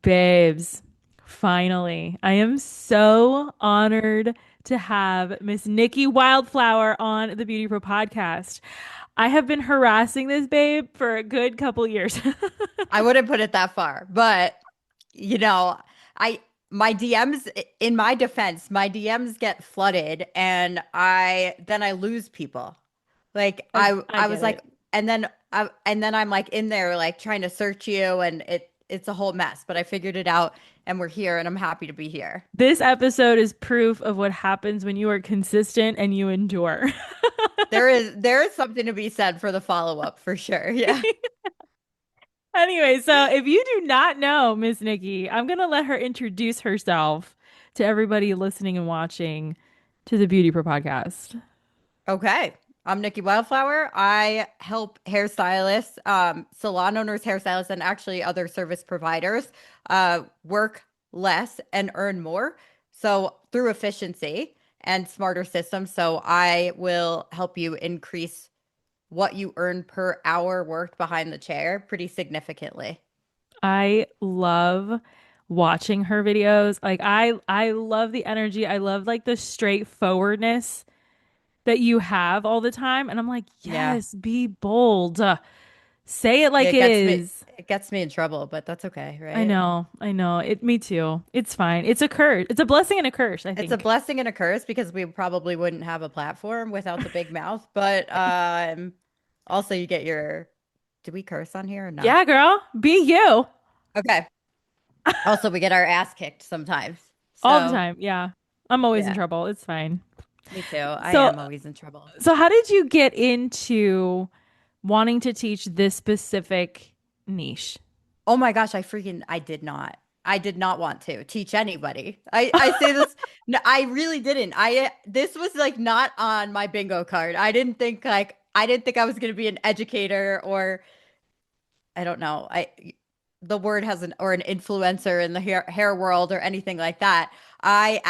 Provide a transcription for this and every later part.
Babes, finally. I am so honored to have Miss Nicki Wildflower on the Beauty Pro podcast. I have been harassing this babe for a good couple years. I wouldn't put it that far, but you know, I my DMs in my defense, my DMs get flooded and I lose people. Like I I get was it. like and then I'm like in there like trying to search you and it's a whole mess, but I figured it out and we're here and I'm happy to be here. This episode is proof of what happens when you are consistent and you endure. There is something to be said for the follow-up for sure. Yeah. Anyway, so if you do not know Miss Nikki, I'm gonna let her introduce herself to everybody listening and watching to the Beauty Pro podcast. Okay. I'm Nicki Wildflower. I help hairstylists, salon owners, hairstylists, and actually other service providers work less and earn more. So through efficiency and smarter systems. So I will help you increase what you earn per hour worked behind the chair pretty significantly. I love watching her videos. I love the energy. I love like the straightforwardness that you have all the time. And I'm like, Yeah. yes, be bold. Say it Yeah, like it is. it gets me in trouble, but that's okay, I right? know. I know. It me too. It's fine. It's a curse. It's a blessing and a curse, I It's a think. blessing and a curse because we probably wouldn't have a platform without the big mouth. But also you get your do we curse on here or no? Yeah, girl. Be you. Okay. Also we get our ass kicked sometimes. All the So time. Yeah. I'm always in yeah, trouble. It's fine. me too. I So am always in trouble. so how did you get into wanting to teach this specific niche? Oh my gosh, I did not. I did not want to teach anybody. I say this no, I really didn't. I this was like not on my bingo card. I didn't think I was going to be an educator or I don't know. I the word has an or an influencer in the hair world or anything like that. I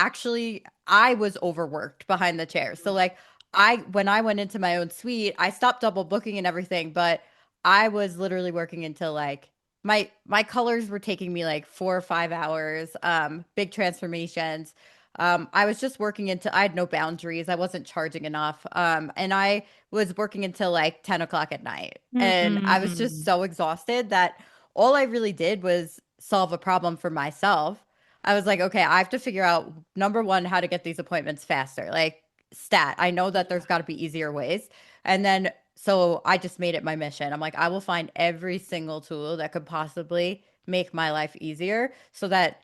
was overworked behind the chair. So like I when I went into my own suite, I stopped double booking and everything, but I was literally working until like my colors were taking me like 4 or 5 hours, big transformations. I was just working until I had no boundaries. I wasn't charging enough. And I was working until like 10 o'clock at night. And I was just Mm. so exhausted that all I really did was solve a problem for myself. I was like, okay, I have to figure out number one, how to get these appointments faster. Like stat, I know that there's got to be easier ways. And then so I just made it my mission. I'm like, I will find every single tool that could possibly make my life easier so that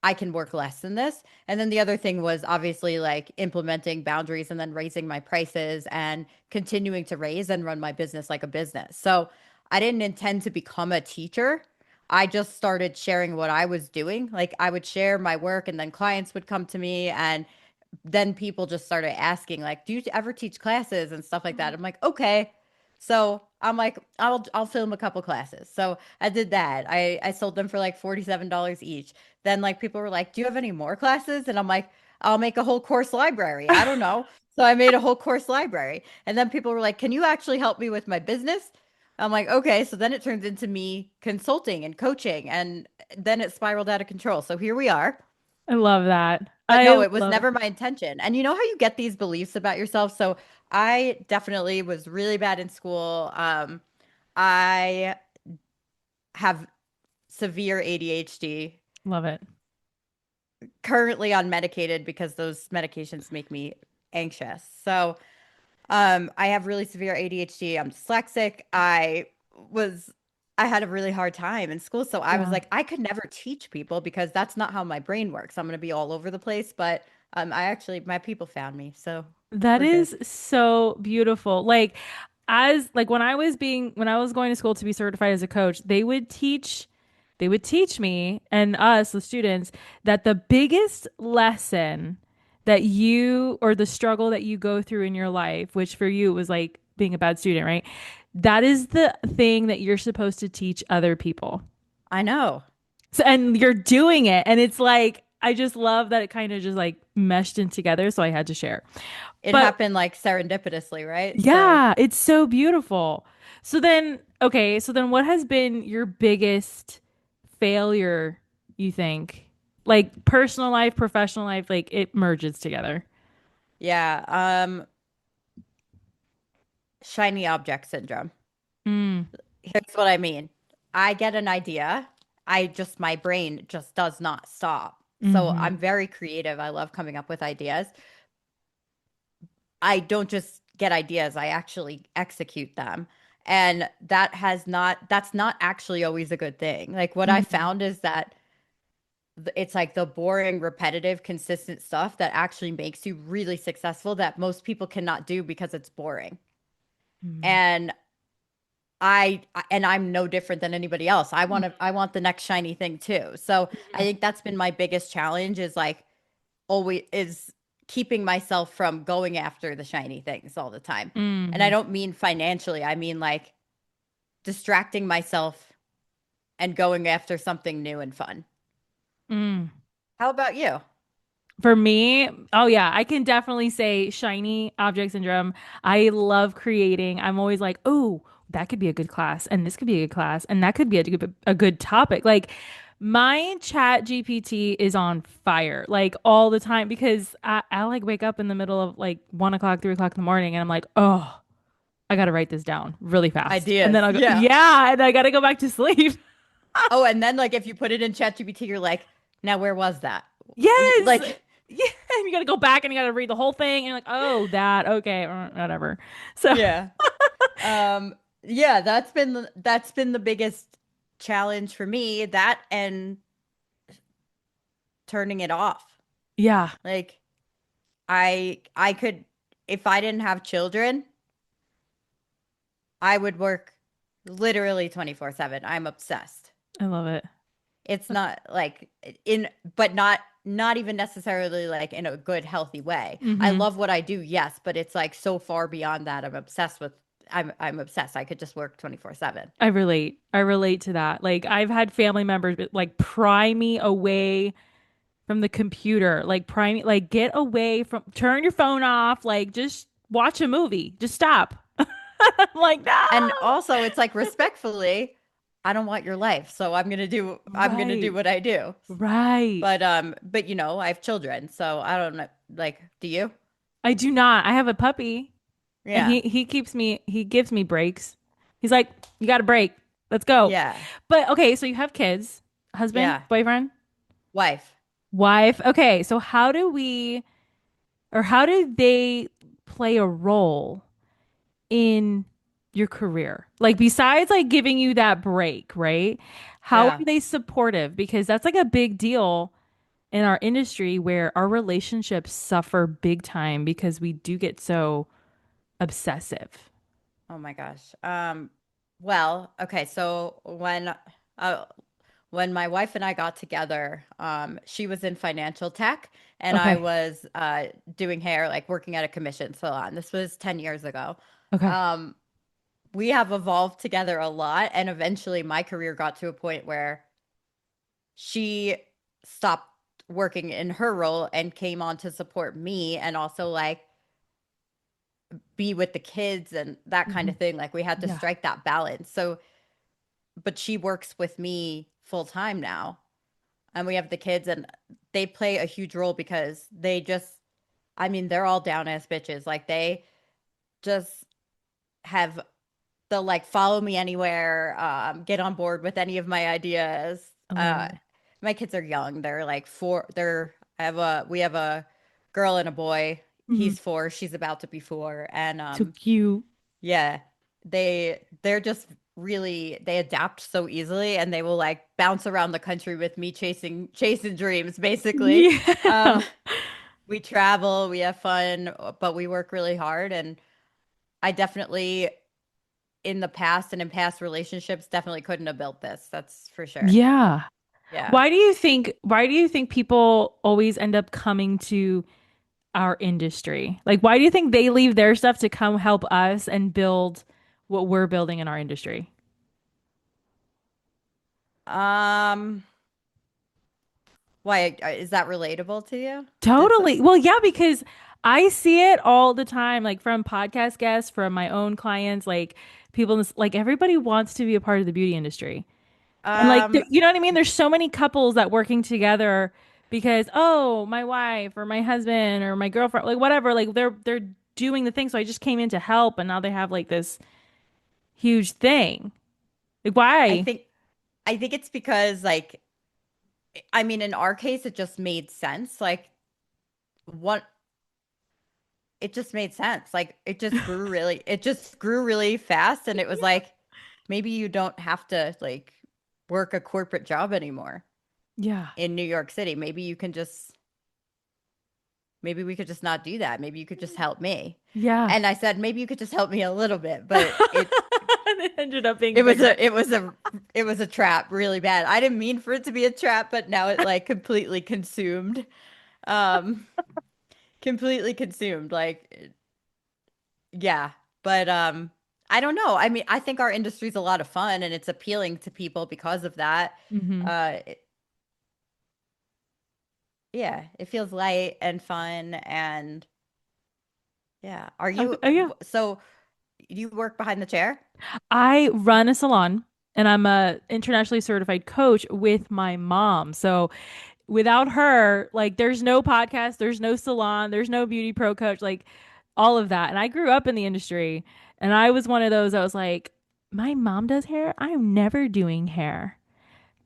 I can work less than this. And then the other thing was obviously like implementing boundaries and then raising my prices and continuing to raise and run my business like a business. So I didn't intend to become a teacher. I just started sharing what I was doing. Like I would share my work and then clients would come to me and then people just started asking like, "Do you ever teach classes and stuff like that?" I'm like, "Okay." So I'm like, I'll film a couple classes. So I did that. I sold them for like $47 each. Then like people were like, "Do you have any more classes?" And I'm like, "I'll make a whole course library." I don't know. So I made a whole course library. And then people were like, "Can you actually help me with my business?" I'm like, "Okay." So then it turns into me consulting and coaching and then it spiraled out of control. So here we are. I love that. But I no, it was love never my intention. And you know how you get these beliefs about yourself? So I definitely was really bad in school. I have severe ADHD, love it. currently unmedicated because those medications make me anxious. So I have really severe ADHD. I'm dyslexic. Was I had a really hard time in school, so I was Yeah. like, I could never teach people because that's not how my brain works. I'm going to be all over the place, but I actually my people found me, so That we're good. is so beautiful. Like when I was going to school to be certified as a coach, they would teach me and us, the students, that the biggest lesson that you or the struggle that you go through in your life, which for you was like being a bad student, right? That is the thing that you're supposed to teach other people. I know. So, and you're doing it. And it's like, I just love that it kind of just like meshed in together. So I had to share. It But happened like serendipitously, right? So yeah, it's so beautiful. So then, okay, so then what has been your biggest failure you think? Like personal life, professional life, like it merges together. Yeah. Shiny object syndrome. Mm, Here's what I mean. I get an idea. My brain just does not stop. So hmm I'm very creative. I love coming up with ideas. I don't just get ideas, I actually execute them. And that's not actually always a good thing. Like what I hmm found is that it's like the boring, repetitive, consistent stuff that actually makes you really successful that most people cannot do because it's boring. And I'm no different than anybody else. I want the next shiny thing too. So I think that's been my biggest challenge is like always is keeping myself from going after the shiny things all the time. And I hmm don't mean financially. I mean like distracting myself and going after something new and fun. mm. How about you? For me, oh yeah, I can definitely say shiny object syndrome. I love creating. I'm always like, oh, that could be a good class, and this could be a good class, and that could be a good topic. Like my chat GPT is on fire, like all the time, because I like wake up in the middle of like 1 o'clock, 3 o'clock in the morning, and I'm like, oh, I gotta write this down really fast. And Ideas. then I'll go, Yeah. yeah, and I gotta go back to sleep. Oh, and then like if you put it in ChatGPT, you're like, now where was that? Yes. Like, Yeah. And you got to go back and you got to read the whole thing. And you're like, oh, that. Okay. Whatever. So, yeah. Yeah, that's been the biggest challenge for me, that and turning it off. yeah, Like I could if I didn't have children, I would work literally 24/7. I'm obsessed. I love it. It's not like in but not even necessarily like in a good healthy way. I Hmm love what I do, yes, but it's like so far beyond that. I'm obsessed. I could just work 24/7. I relate. I relate to that. Like, I've had family members like pry me away from the computer, like, pry me, like, get away from, turn your phone off, like, just watch a movie, just stop. I'm like, no. And also it's like respectfully, I don't want your life. So I'm going to do Right. what I do. Right. But you know, I have children, so I don't know like do you? I do not. I have a puppy. And Yeah. he gives me breaks. He's like, you got a break. Let's go. Yeah. But okay, so you have kids, husband, Yeah. boyfriend, Wife. wife. Okay, so how do they play a role in your career? Like besides like giving you that break, right? How Yeah. are they supportive? Because that's like a big deal in our industry where our relationships suffer big time because we do get so obsessive. Oh my gosh. Well, okay, so uh when my wife and I got together, she was in financial tech and I Okay. was doing hair, like working at a commission salon. This was 10 years ago. Okay. Um, we have evolved together a lot, and eventually my career got to a point where she stopped working in her role and came on to support me and also like be with the kids and that kind Mhm. of thing. Like we had to Yeah. strike that balance. So, but she works with me full time now, and we have the kids, and they play a huge role because I mean, they're all down ass bitches. Like they just have they'll like follow me anywhere, get on board with any of my ideas. I love it. My kids are young. They're like four. We have a girl and a boy. Mhm. He's 4. She's about to be 4. And So cute. yeah, they're just really they adapt so easily, and they will like bounce around the country with me chasing dreams basically. Yeah. Um, we travel, we have fun, but we work really hard, and I definitely in the past and in past relationships definitely couldn't have built this. That's for sure. Yeah. Yeah. Why do you think people always end up coming to our industry? Like why do you think they leave their stuff to come help us and build what we're building in our industry? Um, why is that relatable to you? Did so, Totally. Well, yeah, because I see it all the time, like from podcast guests, from my own clients, like people in this, like everybody wants to be a part of the beauty industry. And like, Um, you know what I mean? There's so many couples that working together because, oh, my wife or my husband or my girlfriend, like whatever, like they're doing the thing. So I just came in to help, and now they have like this huge thing. Like, I why? think I think it's because like I mean in our case it just made sense. Like what it just made sense. Like it just grew really fast and it was like maybe you don't have to like work a corporate job anymore Yeah. in New York City. Maybe we could just not do that. Maybe you could just help me. Yeah. And I said maybe you could just help me a little bit, but It ended up being it was bigger. it was a trap really bad. I didn't mean for it to be a trap, but now it like completely consumed. Um completely consumed like yeah, but I don't know. I mean, I think our industry's a lot of fun and it's appealing to people because of that. Hmm. It, yeah, it feels light and fun and yeah. Are Okay. you Oh, yeah. so you work behind the chair? I run a salon and I'm a internationally certified coach with my mom. So without her, like there's no podcast, there's no salon, there's no beauty pro coach, like all of that. And I grew up in the industry and I was one of those that was like, my mom does hair. I'm never doing hair.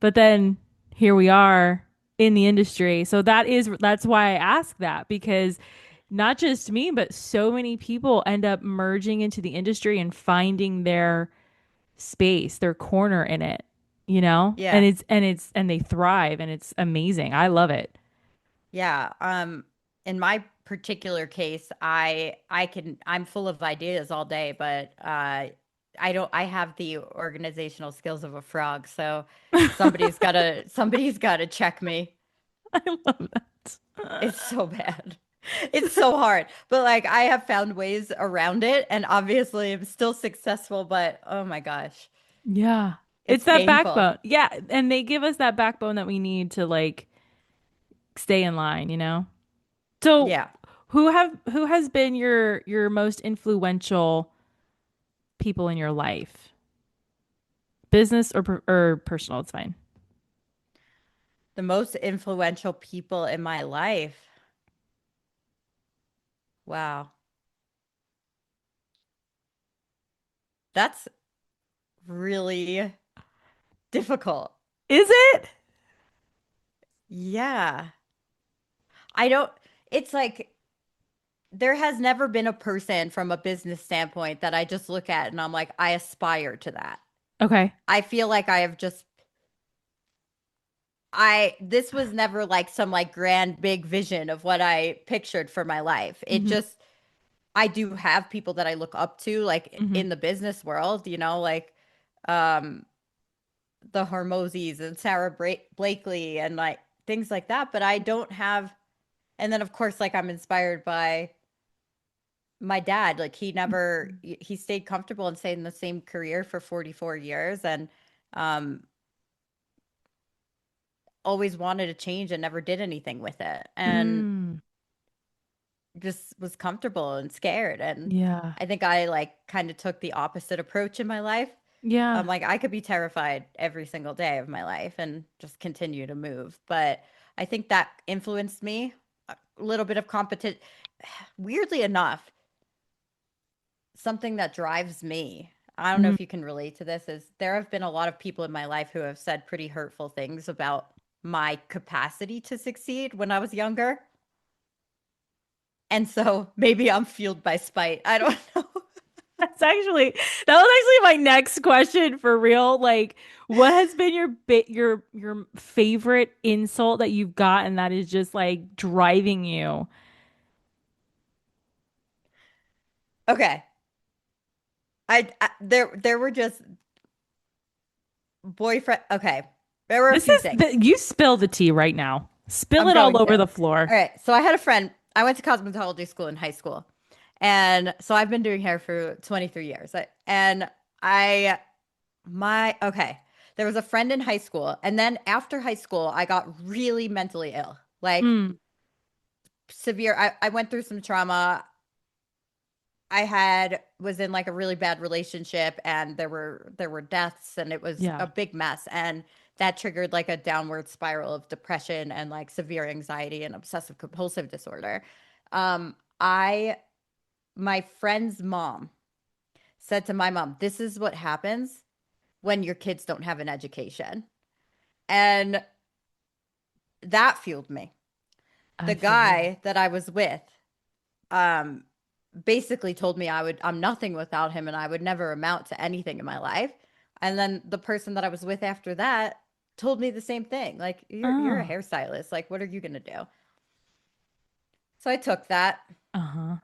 But then here we are in the industry. So that's why I ask that because not just me, but so many people end up merging into the industry and finding their space, their corner in it, you know? Yeah. And they thrive and it's amazing. I love it. Yeah. In my particular case, I'm full of ideas all day, but I have the organizational skills of a frog, so somebody's gotta check me. I love It's that. so bad. It's so hard. But like I have found ways around it and obviously I'm still successful, but oh my gosh, Yeah. It's it's that painful. backbone. Yeah, and they give us that backbone that we need to like stay in line, you know? So, Yeah. who has been your most influential people in your life? Business or personal, it's fine. The most influential people in my life. Wow. That's really difficult. Is it? Yeah. I don't, it's like there has never been a person from a business standpoint that I just look at and I'm like, I aspire to that. Okay. I feel like this was never like some like grand big vision of what I pictured for my life. Hmm. I do have people that I look up to, like Hmm. in the business world, you know, like um, the Hormozis and Blakely and like things like that. But I don't have, and then of course, like I'm inspired by my dad. Like he stayed comfortable and stayed in the same career for 44 years and um, always wanted to change and never did anything with it. And Mm. just was comfortable and scared. And Yeah. I think I like kind of took the opposite approach in my life. Yeah. Like I could be terrified every single day of my life and just continue to move. But I think that influenced me a little bit of competition. Weirdly enough, something that drives me, I don't know Mm. if you can relate to this, is there have been a lot of people in my life who have said pretty hurtful things about my capacity to succeed when I was younger. And so maybe I'm fueled by spite. I don't know. That's actually that was actually my next question for real. Like, what has been your favorite insult that you've gotten that is just like driving you? Okay. There were just boyfriend. Okay. There were a This few is things. you spill the tea right now. Spill I'm it all going over to. the All floor. right. So I had a friend. I went to cosmetology school in high school. And so I've been doing hair for 23 years. And I okay. There was a friend in high school, and then after high school, I got really mentally ill. Like Mm. severe. I went through some trauma. I had was in like a really bad relationship and there were deaths and it was Yeah. a big mess and that triggered like a downward spiral of depression and like severe anxiety and obsessive compulsive disorder. I my friend's mom said to my mom, "This is what happens when your kids don't have an education." And that fueled me. The I feel you. guy that I was with um basically told me I'm nothing without him and I would never amount to anything in my life. And then the person that I was with after that told me the same thing. Like you're a Oh. hairstylist. Like what are you going to do? So I took that. Uh-huh.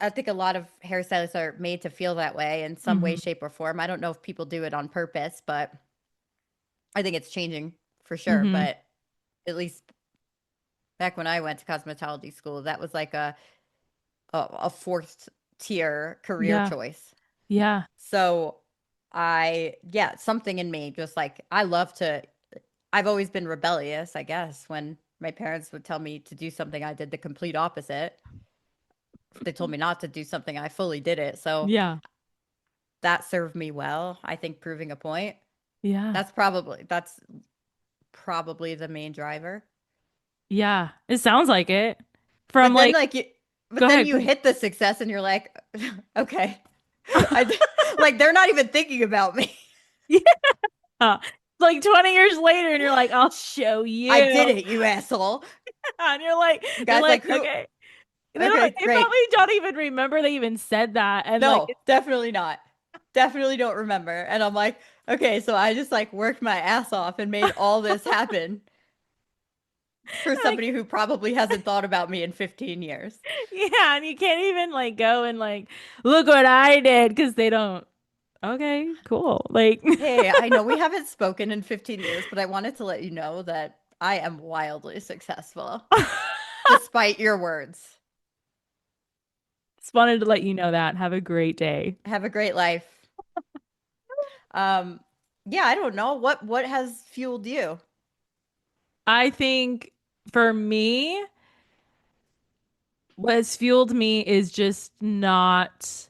I think a lot of hairstylists are made to feel that way in some way, Hmm. shape, or form. I don't know if people do it on purpose, but I think it's changing for sure. Hmm. But at least back when I went to cosmetology school, that was like a fourth tier career Yeah. choice. Yeah. So yeah, something in me just like I've always been rebellious, I guess. When my parents would tell me to do something, I did the complete opposite. If they told me not to do something, I fully did it. So Yeah. that served me well. I think proving a point. Yeah. That's probably the main driver. Yeah. It sounds like it. From But then like, like you but go then ahead. you Go ahead. hit the success and you're like, okay. I d- like they're not even thinking about me. Yeah. Like 20 years later, and you're like, I'll show I did you. it, you asshole. And you're like, they're Guy's like, like, who? okay. Okay, They great. probably don't even remember they even said that. And like, No, definitely not. Definitely don't remember. And I'm like, okay, so I just like worked my ass off and made all this happen for like, somebody who probably hasn't thought about me in 15 years. yeah, and you can't even like go and like, look what I did because they don't. Okay, cool. Like, Hey, I know we haven't spoken in 15 years, but I wanted to let you know that I am wildly successful despite your words. just wanted to let you know that. Have a great day. Have a great life. Um, yeah, I don't know what has fueled you. I think for me, what has fueled me is just not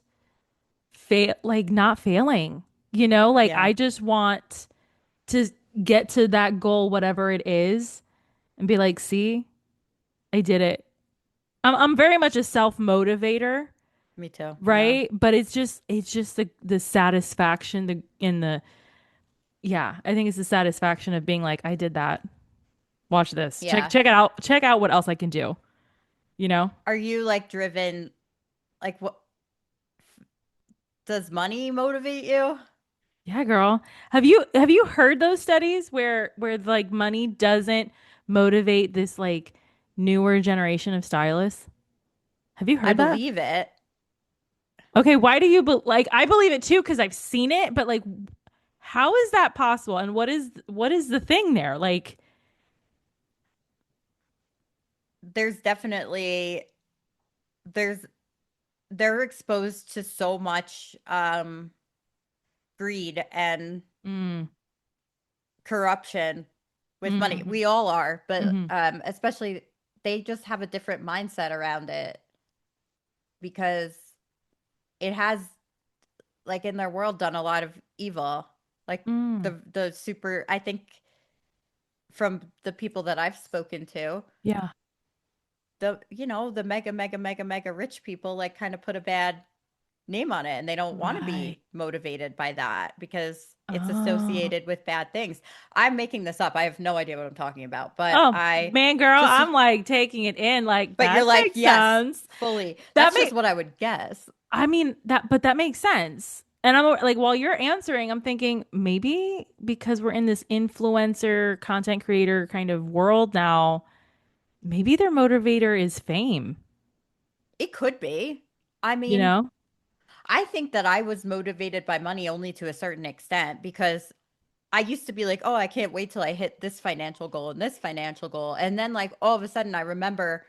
not failing. Like Yeah, I just want to get to that goal, whatever it is, and be like, see, I did it. I'm very much a self motivator, me too. Yeah. right? But it's just the satisfaction, yeah, I think it's the satisfaction of being like, I did that. Watch this. Yeah. Check it out. Check out what else I can do. You know? Are you like driven like what does money motivate you? Yeah, girl. Have you heard those studies where like money doesn't motivate this like newer generation of stylists? Have you I heard that? believe it. Okay, why do you like I believe it too because I've seen it, but like how is that possible? And what is the thing there? Like, There's definitely there's they're exposed to so much greed and mm, corruption with money. mm, We all are, but mm, especially they just have a different mindset around it because it has like in their world done a lot of evil. Like mm, the super I think from the people that I've spoken to, yeah. the mega rich people like kind of put a bad name on it and they don't want to Right. be motivated by that because it's Oh. associated with bad things. I'm making this up. I have no idea what I'm talking about, but Oh, I man, girl, just I'm like taking it in like but you're that like, makes yes, sense. fully. That That's just make what I would guess. I mean but that makes sense. And I'm like while you're answering, I'm thinking maybe because we're in this influencer content creator kind of world now, maybe their motivator is fame, It could be. I you mean, know? I think that I was motivated by money only to a certain extent because I used to be like, oh, I can't wait till I hit this financial goal and this financial goal. And then, like, all of a sudden, I remember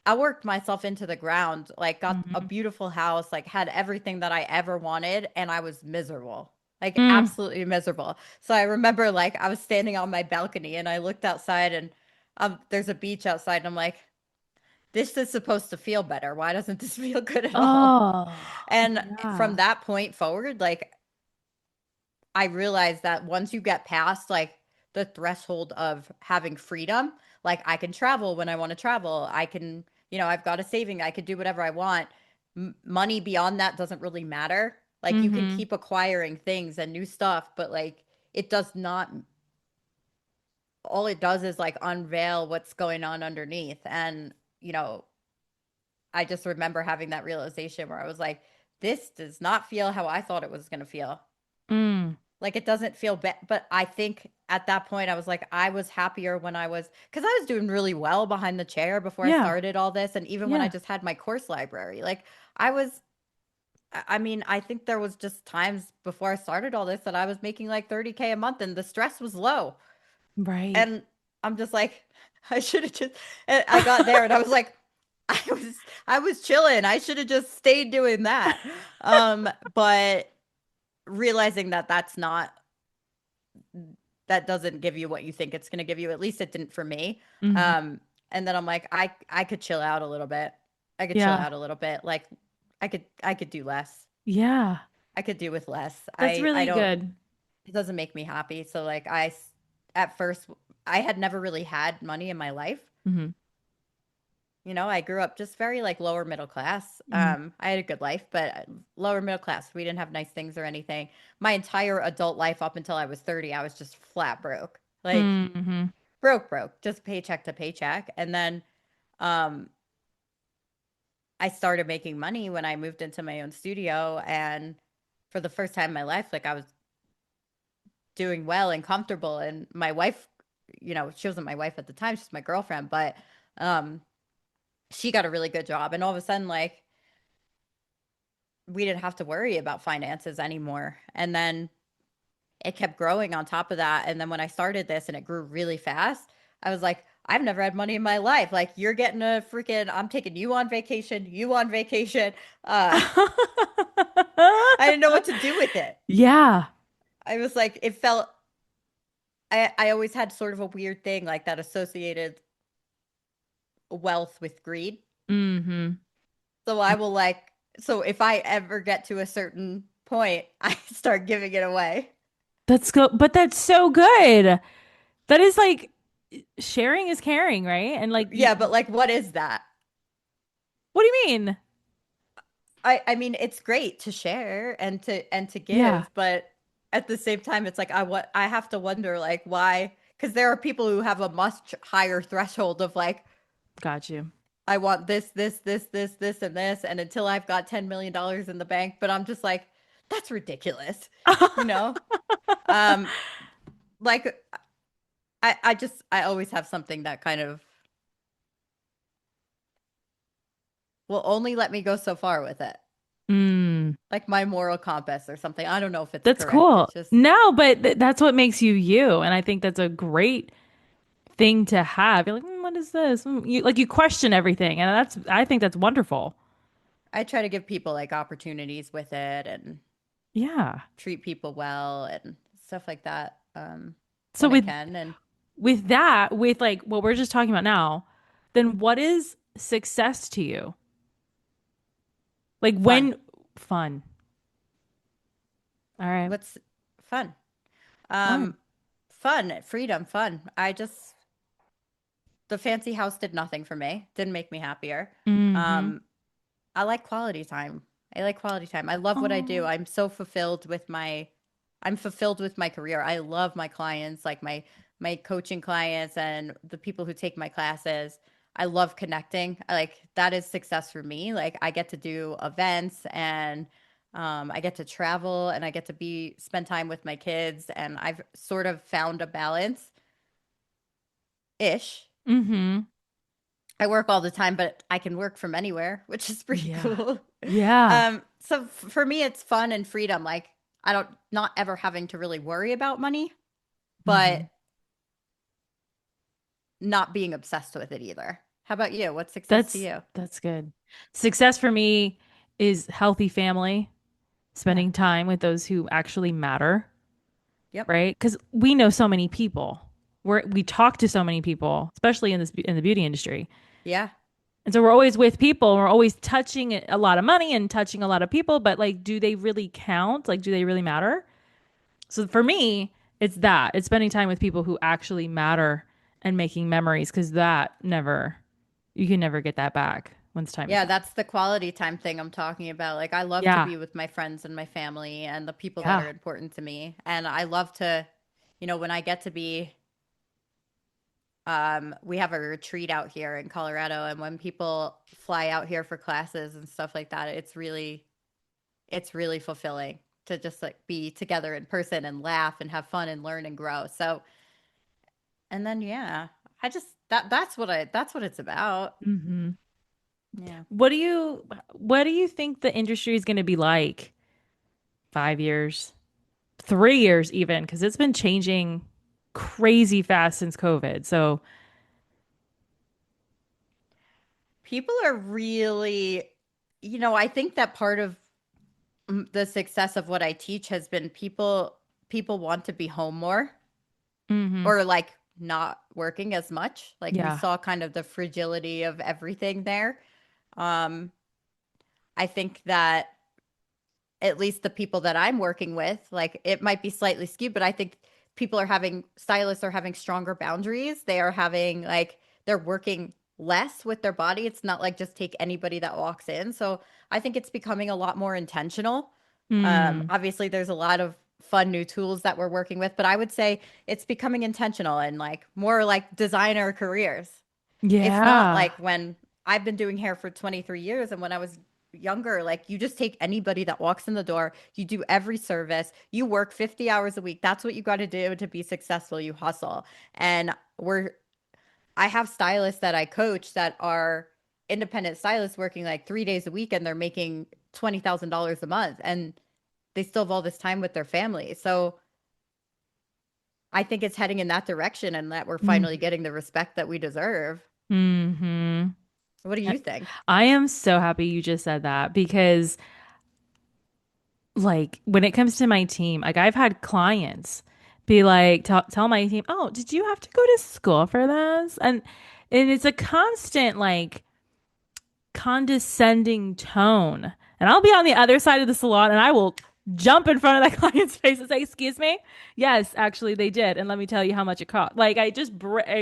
I worked myself into the ground, like, got a Hmm. beautiful house, like, had everything that I ever wanted, and I was miserable, like, Mm. absolutely miserable. So I remember, like, I was standing on my balcony and I looked outside and there's a beach outside, and I'm like, this is supposed to feel better. Why doesn't this feel good at all? Oh, And from yeah. that point forward, like I realized that once you get past like the threshold of having freedom, like I can travel when I want to travel. I can, I've got a saving. I could do whatever I want. Money beyond that doesn't really matter. Like you can Mm-hmm. keep acquiring things and new stuff, but like it does not, all it does is like unveil what's going on underneath. And, you know, I just remember having that realization where I was like, this does not feel how I thought it was going to feel. Mm. Like it doesn't feel bad, but I think at that point I was like, I was happier when I was, because I was doing really well behind the chair before I Yeah. started all this, and even when I Yeah. just had my course library, like I was, I mean, I think there was just times before I started all this that I was making like 30K a month, and the stress was low, Right. and I'm just like, I should have just, and I got there and I was like, I was chilling. I should have just stayed doing that. But realizing that that doesn't give you what you think it's going to give you. At least it didn't for me. Hmm. Um, and then I'm like, I could chill out a little bit. I could chill Yeah. out a little bit. Like I could do less. Yeah. I could do with less. That's I really don't. good. It doesn't make me happy. So like at first I had never really had money in my life. Hmm. I grew up just very like lower middle class. Mm. I had a good life, but lower middle class. We didn't have nice things or anything. My entire adult life up until I was 30, I was just flat broke. Like Hmm. broke, just paycheck to paycheck. And then um I started making money when I moved into my own studio, and for the first time in my life, like I was doing well and comfortable, and my wife, she wasn't my wife at the time, she's my girlfriend, but um she got a really good job, and all of a sudden like we didn't have to worry about finances anymore. And then it kept growing on top of that. And then when I started this and it grew really fast, I was like, I've never had money in my life. Like you're getting I'm taking you on vacation, you on vacation. Uh I didn't know what to do with it. Yeah. I was like, it felt I always had sort of a weird thing like that associated wealth with greed. Hmm. So I will like so if I ever get to a certain point, I start giving it away. That's good. But that's so good. That is like sharing is caring, right? And like Yeah, but like what is that? what do you mean? I mean it's great to share and to Yeah. give, but at the same time it's like I have to wonder like why, because there are people who have a much higher threshold of like Got you. I want this and this, and until I've got $10 million in the bank, but I'm just like that's ridiculous, you know? Um like I always have something that kind of will only let me go so far with it. Mm, Like my moral compass or something. I don't know if it's that's correct. cool. It's just No, but that's what makes you you. And I think that's a great thing to have. You're like, what is this? You question everything. And I think that's wonderful. I try to give people like opportunities with it and Yeah. treat people well and stuff like that So when I can. And with that, with like what we're just talking about now, then what is success to you? Like fun. when fun. All right. What's fun? Fun. Um, fun, freedom, fun. The fancy house did nothing for me. Didn't make me happier. Mm-hmm. Um, I like quality time. I like quality time. I love what I do. Oh. I'm fulfilled with my career. I love my clients, like my coaching clients and the people who take my classes. I love connecting. Like that is success for me. Like I get to do events and I get to travel and I get to be spend time with my kids, and I've sort of found a balance ish. Mm-hmm. I work all the time, but I can work from anywhere, which is pretty Yeah. cool. Yeah. So for me, it's fun and freedom. Like I don't not ever having to really worry about money, Mm-hmm. but not being obsessed with it either. How about you? What's success to That's you? that's good. Success for me is healthy family, Yeah. spending time with those who actually matter, Yep. right? Because we know so many people. We talk to so many people, especially in the beauty industry. Yeah. And so we're always with people, and we're always touching a lot of money and touching a lot of people, but like, do they really count? Like, do they really matter? So for me, it's that. It's spending time with people who actually matter and making memories because that never, you can never get that back once time is Yeah, gone. that's the quality time thing I'm talking about. Like, I love to Yeah. be with my friends and my family and the people that Yeah. are important to me. And I love to, when I get to be, we have a retreat out here in Colorado. And when people fly out here for classes and stuff like that, it's really fulfilling to just like be together in person and laugh and have fun and learn and grow. So, and then, yeah, that's what it's about. Hmm. Yeah. What do you think the industry is going to be like 5 years, 3 years even? Because it's been changing crazy fast since COVID. So, People are really, I think that part of the success of what I teach has been people want to be home more hmm, or like not working as much. Like we yeah. saw kind of the fragility of everything there. Um, I think that at least the people that I'm working with, like it might be slightly skewed, but I think stylists are having stronger boundaries. They are having like they're working less with their body. It's not like just take anybody that walks in. So I think it's becoming a lot more intentional. Mm, Obviously, there's a lot of fun new tools that we're working with, but I would say it's becoming intentional and like more like designer careers. It's not yeah. like when I've been doing hair for 23 years and when I was younger, like you just take anybody that walks in the door, you do every service, you work 50 hours a week. That's what you got to do to be successful. You hustle. And I have stylists that I coach that are independent stylists working like 3 days a week and they're making $20,000 a month and they still have all this time with their family. So I think it's heading in that direction and that we're finally Hmm. getting the respect that we deserve. Hmm. What do you think? I am so happy you just said that because, like, when it comes to my team, like, I've had clients be like, tell my team, oh, did you have to go to school for this? And it's a constant, like, condescending tone. And I'll be on the other side of the salon and I will jump in front of that client's face and say, excuse me? Yes, actually, they did. And let me tell you how much it cost. Like, I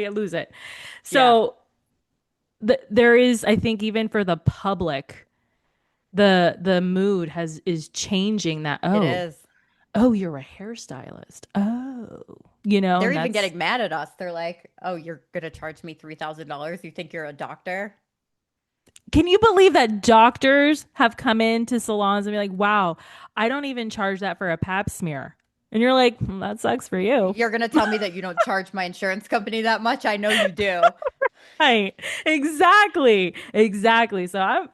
lose it. Yeah, So, there is, I think, even for the public, the mood is changing that, it oh, is. oh, you're a hairstylist, oh, They're and even that's, getting mad at us. They're like, "Oh, you're gonna charge me $3,000? You think you're a doctor?" can you believe that doctors have come into salons and be like, wow, I don't even charge that for a pap smear, and you're like, that sucks for you. You're gonna tell me that you don't charge my insurance company that much? I know you do. Right, exactly. So I'm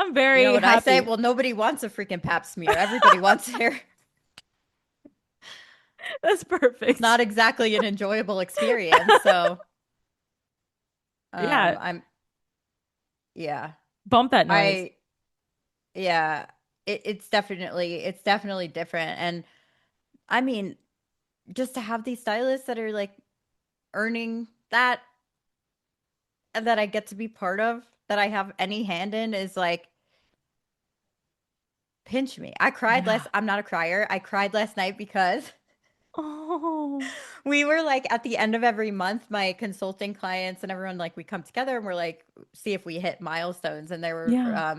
You know very what I say? happy. Well, nobody wants a freaking pap smear. Everybody wants hair. That's It's perfect. not exactly an enjoyable experience. So, Yeah, I'm yeah. bump that noise. I yeah. It's definitely different. And I mean, just to have these stylists that are like earning that I get to be part of, that I have any hand in is like pinch me. Yeah. I'm not a crier. I cried last night because Oh, we were like at the end of every month, my consulting clients and everyone like we come together and we're like see if we hit milestones. And there were yeah.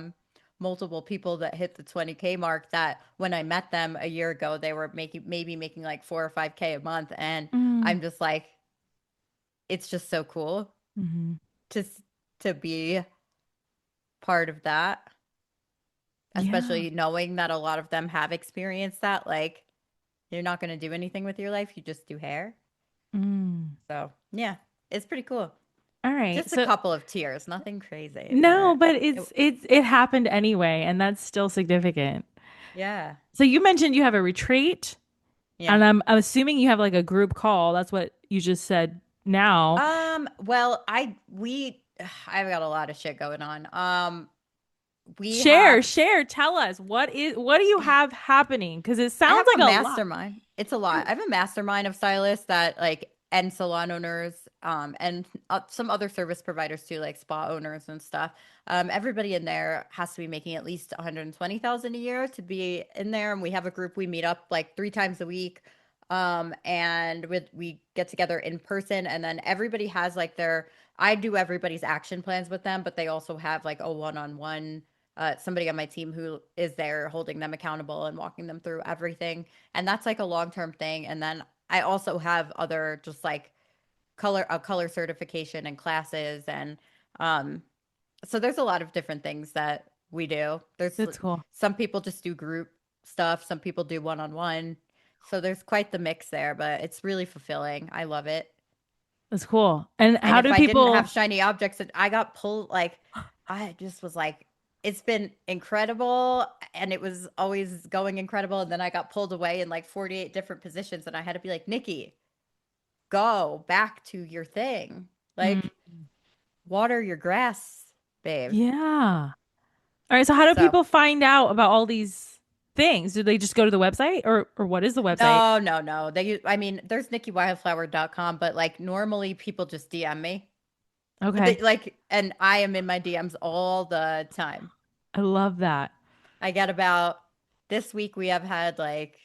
multiple people that hit the 20K mark that when I met them a year ago, they were making like 4 or 5K a month. And Mm. I'm just like, it's just so cool Hmm. to to be part of that, Yeah. especially knowing that a lot of them have experienced that. Like, you're not going to do anything with your life, you just do hair. Mm. So, yeah, it's pretty cool. All right. Just a So couple of tears, nothing crazy, no, but but it, it happened anyway, and that's still significant. yeah. So you mentioned you have a retreat, Yeah. and I'm assuming you have like a group call. That's what you just said now. Well, I've got a lot of shit going on. We Share, have share, tell us what do you have happening? Because it I sounds have a like a lot. mastermind. It's a lot. I have a mastermind of stylists that like and salon owners and some other service providers too, like spa owners and stuff. Everybody in there has to be making at least 120,000 a year to be in there. And we have a group, we meet up like 3 times a week. And we get together in person, and then everybody has like I do everybody's action plans with them, but they also have like a one-on-one somebody on my team who is there holding them accountable and walking them through everything. And that's like a long-term thing. And then I also have other just like color certification and classes, and um so there's a lot of different things that we do. There's That's cool. some people just do group stuff, some people do one-on-one. So there's quite the mix there, but it's really fulfilling. I love it. That's cool. And And how if do I didn't people have shiny objects, I got pulled, like, I just was like, it's been incredible. And it was always going incredible. And then I got pulled away in like 48 different positions. And I had to be like, Nicki, go back to your thing. Mm, Like, water your grass, babe. yeah. All right, so how do So, people find out about all these things? Do they just go to the website or what is the website? no, no, no. I mean, there's NickiWildflower.com, but like normally people just DM me. Okay. Like, and I am in my DMs all the time. I love that. I get about this week we have had like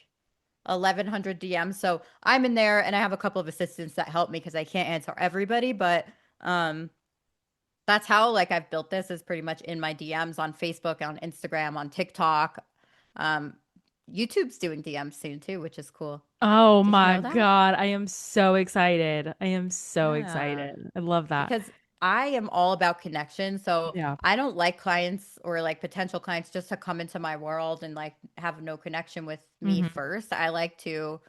1,100 DMs. So I'm in there and I have a couple of assistants that help me because I can't answer everybody, but um that's how like I've built this is pretty much in my DMs on Facebook, on Instagram, on TikTok. Um YouTube's doing DMs soon too, which is cool. Oh Did you my know that? God. I am so excited. I am so Yeah. excited. I love that. Because I am all about connection. So Yeah. I don't like clients or like potential clients just to come into my world and like have no connection with me Hmm. first. I like to,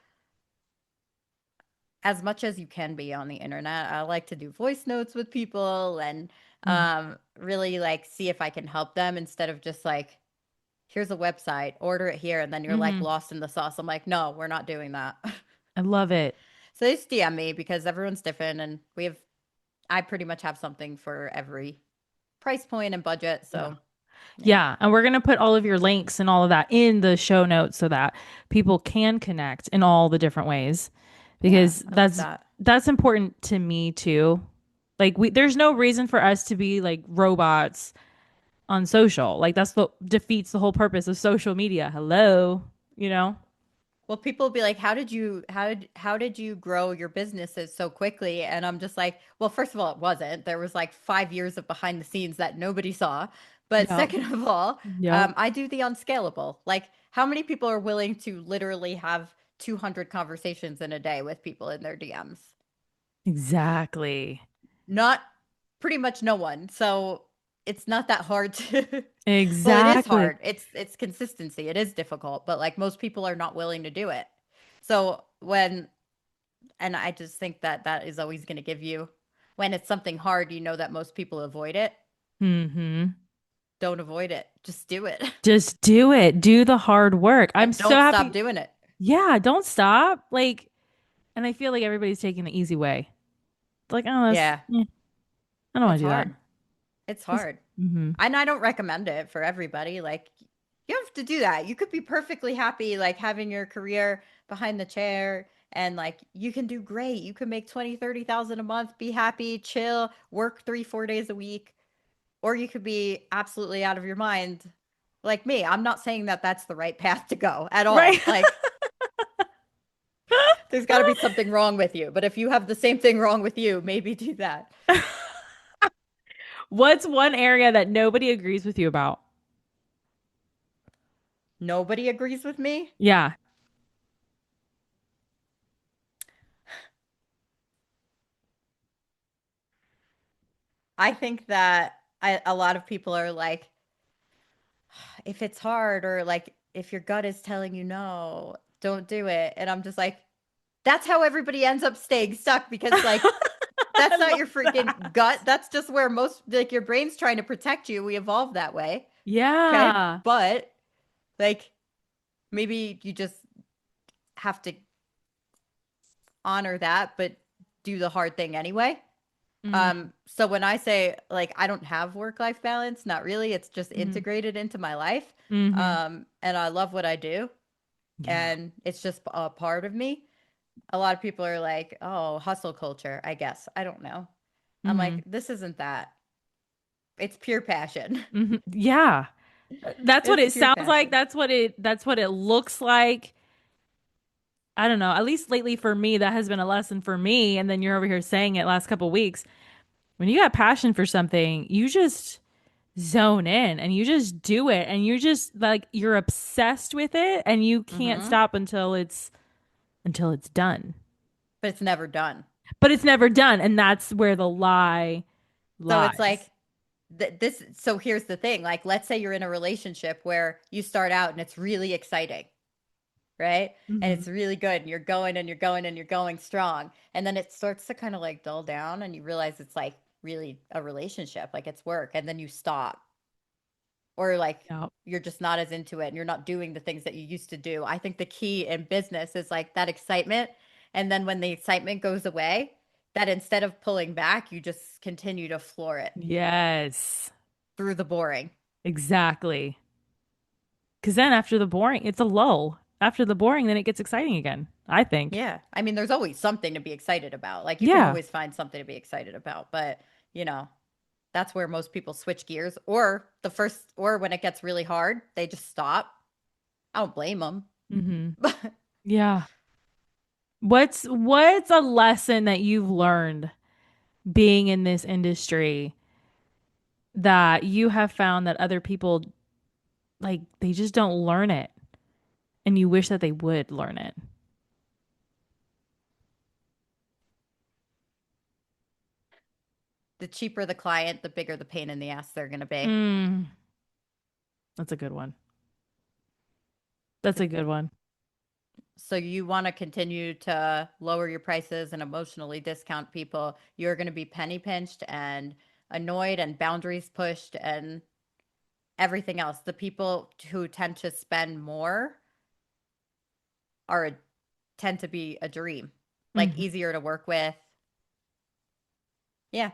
as much as you can be on the internet, I like to do voice notes with people and Hmm. really like see if I can help them instead of just like, here's a website, order it here, and then you're like Hmm. lost in the sauce. I'm like, no, we're not doing that. I love it. So they just DM me because everyone's different and I pretty much have something for every price point and budget. Yeah. So yeah. Yeah. And we're going to put all of your links and all of that in the show notes so that people can connect in all the different ways Yeah, because I love that. that's important to me too. Like there's no reason for us to be like robots on social. Like that's what defeats the whole purpose of social media. Hello, you know? Well, people will be like, how did you grow your businesses so quickly?" And I'm just like, "Well, first of all, it wasn't. There was like 5 years of behind the scenes that nobody saw. But Yep. second of all, Yep. I do the unscalable. Like, how many people are willing to literally have 200 conversations in a day with people in their DMs? Exactly. Not pretty much no one. So it's not that hard to well, it is Exactly. hard. It's consistency. It is difficult, but like most people are not willing to do it. So when and I just think that that is always going to give you when it's something hard, you know that most people avoid it. Hmm. Don't avoid it. Just do it. Just do it. Do the hard work. I'm And so don't stop happy. doing it. Yeah, don't stop. Like, and I feel like everybody's taking the easy way. It's like, oh, Yeah, I don't want it's to do that. hard. It's Just, hard. hmm. And I don't recommend it for everybody. Like, you have to do that. You could be perfectly happy, like, having your career behind the chair and like you can do great. You can make 20, 30,000 a month, be happy, chill, work 3, 4 days a week. Or you could be absolutely out of your mind like me. I'm not saying that that's the right path to go at Right. all. Like, there's got to be something wrong with you. But if you have the same thing wrong with you, maybe do that. What's one area that nobody agrees with you about? Nobody agrees with me. Yeah. I think that a lot of people are like, if it's hard or like if your gut is telling you no, don't do it. And I'm just like, that's how everybody ends up staying stuck because like I that's not love your freaking that. gut. That's just where most like your brain's trying to protect you. We evolved that way. Okay. Yeah. But like maybe you just have to honor that, but do the hard thing anyway. Hmm. So when I say like I don't have work-life balance, not really. It's just Hmm. integrated into my life. Hmm. And I love what I do, Yeah. and it's just a part of me. A lot of people are like, "Oh, hustle culture, I guess." I don't know. I'm Hmm. like, this isn't that. It's pure passion. Hmm. Yeah. That's what It's it pure sounds like. passion. That's what it looks like. I don't know. At least lately for me, that has been a lesson for me. And then you're over here saying it last couple weeks. When you got passion for something, you just zone in and you just do it and you just like you're obsessed with it and you can't Hmm. stop until it's done. But it's never done. But it's never done, and that's where the lie So it's lies. like this. So here's the thing. Like, let's say you're in a relationship where you start out and it's really exciting, right? And Hmm. it's really good and you're going and you're going and you're going strong. And then it starts to kind of like dull down and you realize it's like really a relationship, like it's work. And then you stop or like Yeah. you're just not as into it and you're not doing the things that you used to do. I think the key in business is like that excitement. And then when the excitement goes away, that instead of pulling back, you just continue to floor it Yes. through the boring. Exactly. Because then after the boring, it's a lull. After the boring, then it gets exciting again, I think. Yeah. I mean, there's always something to be excited about. Like you can Yeah. always find something to be excited about, but you know, that's where most people switch gears or the first or when it gets really hard, they just stop. I don't blame them. Hmm. Yeah. What's a lesson that you've learned being in this industry that you have found that other people like they just don't learn it and you wish that they would learn it? The cheaper the client, the bigger the pain in the ass they're going to be. Mm, that's a good one. That's a good one. So you want to continue to lower your prices and emotionally discount people, you're going to be penny pinched and annoyed and boundaries pushed and everything else. The people who tend to spend more are tend to be a dream, like Hmm. easier to work with. Yeah.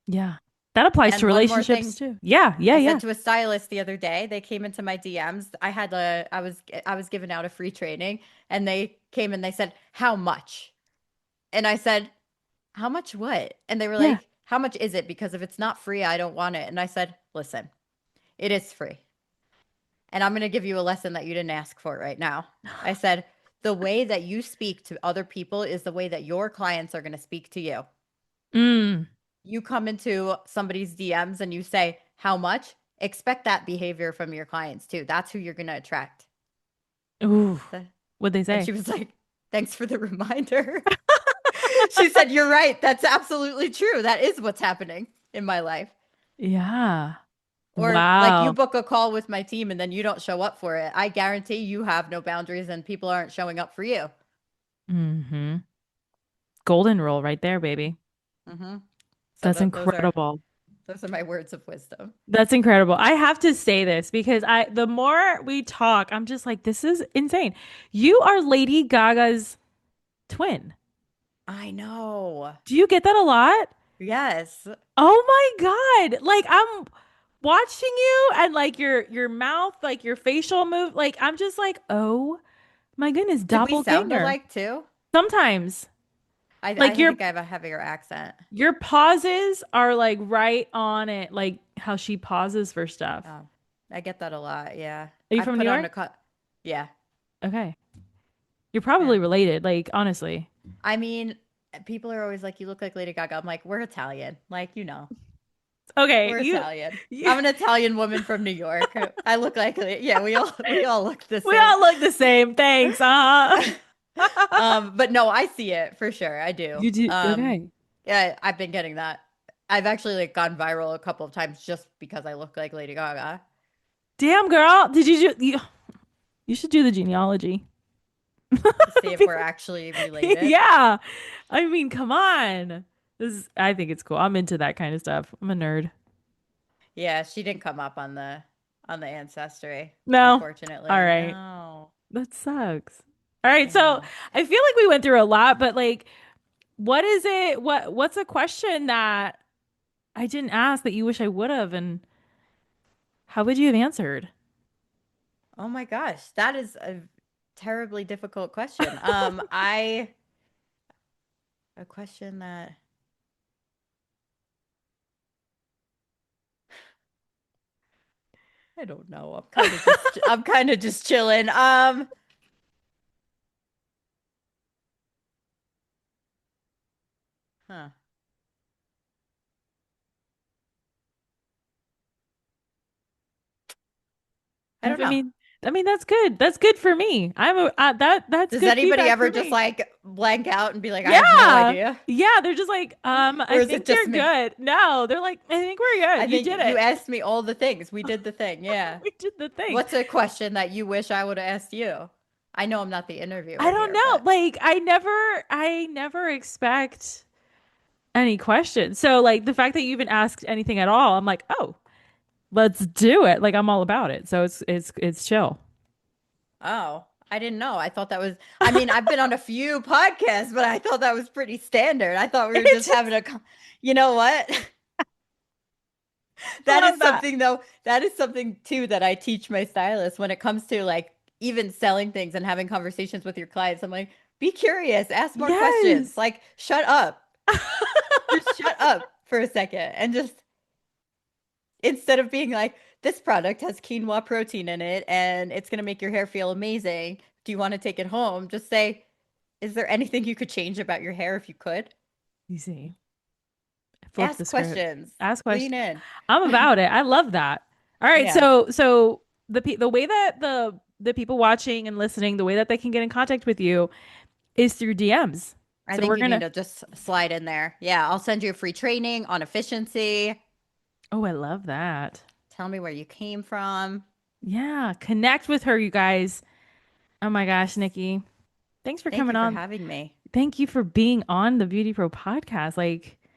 Yeah. That applies to And one more relationships thing, too. Yeah, yeah, I yeah. said to a stylist the other day, they came into my DMs. I was giving out a free training and they came and they said, "How much?" And I said, "How much what?" And they were Yeah. like, "How much is it? Because if it's not free, I don't want it." And I said, "Listen, it is free. And I'm going to give you a lesson that you didn't ask for right now." I said, "The way that you speak to other people is the way that your clients are going to speak to you. Mm. You come into somebody's DMs and you say, 'How much?' Expect that behavior from your clients too. That's who you're going to attract." Ooh. What'd they And say? she was like, "Thanks for the reminder." She said, "You're right. That's absolutely true. That is what's happening in my life." Yeah. Or like you Wow. book a call with my team and then you don't show up for it. I guarantee you have no boundaries and people aren't showing up for you. Hmm. Golden rule right there, baby. Hmm. So That's those are incredible. my words of wisdom. That's incredible. I have to say this because the more we talk, I'm just like, this is insane. You are Lady Gaga's twin. I know. Do you get that a lot? Yes. Oh my God. Like I'm watching you and like your mouth, like your facial move, like I'm just like, oh my goodness, Do we sound doppelganger. alike too? Sometimes. I Like your think I have a heavier accent. your pauses are like right on it, like how she pauses for stuff. Oh, I get that a lot. Yeah. Are you I've from New put on York? a cut. Yeah. Okay. You're Yeah. probably related, like honestly. I mean, people are always like, "You look like Lady Gaga." I'm like, "We're Italian." Like, Okay, we're you, Italian. you I'm an Italian woman from New York. I look like, yeah, we all look the we same. all look the same. Thanks. But no, I see it for sure. I do. You do. Okay. Yeah, I've been getting that. I've actually like gone viral a couple of times just because I look like Lady Gaga. Damn, girl. Did you should do the genealogy. See if we're actually related. Yeah. I mean, come on. I think it's cool. I'm into that kind of stuff. I'm a nerd. Yeah, she didn't come up on the ancestry, No. All unfortunately. right. No, That sucks. All right. I So know. I feel like we went through a lot, but like, what is it? What's a question that I didn't ask that you wish I would have? And how would you have answered? Oh my gosh, that is a terribly difficult question. I A question that I don't know. I'm kind of just chilling. Huh. I don't I know. mean, I mean that's good. That's good for me. That's Does good anybody feedback ever for just me. like blank out and be like, I have no Yeah. idea? Yeah, they're just like, Or I is it think just you're me? good. No, they're like, I think we're I good. You think did you it. asked me all the things. We did the thing. Yeah. We did the thing. What's a question that you wish I would have asked you? I know I'm not the I interviewer don't here, know. but Like I never expect any questions. So like the fact that you even asked anything at all, I'm like, "Oh, let's do it." Like I'm all about it. So it's chill. oh, I didn't know. I thought that was, I mean, I've been on a few podcasts, but I thought that was pretty standard. I thought we were It's just just having you know what? I That is love that. something though, that is something too that I teach my stylists when it comes to like even selling things and having conversations with your clients. I'm like, be curious, ask more questions. Yes. Like, shut up. Just shut up for a second and just instead of being like, this product has quinoa protein in it and it's going to make your hair feel amazing. Do you want to take it home? Just say, is there anything you could change about your hair if you could? Easy. Flip the Ask script. questions, Ask lean questions. in. I'm about it. I love that. All right, Yeah. so the way that the people watching and listening, the way that they can get in contact with you is through DMs. I So think we're you need gonna. to just slide in there. Yeah, I'll send you a free training on efficiency. Oh, I love that. Tell me where you came from. Yeah, connect with her, you guys. Oh my gosh, Nikki. Thanks for Thank coming you for on. having me. Thank you for being on the Beauty Pro podcast. Like,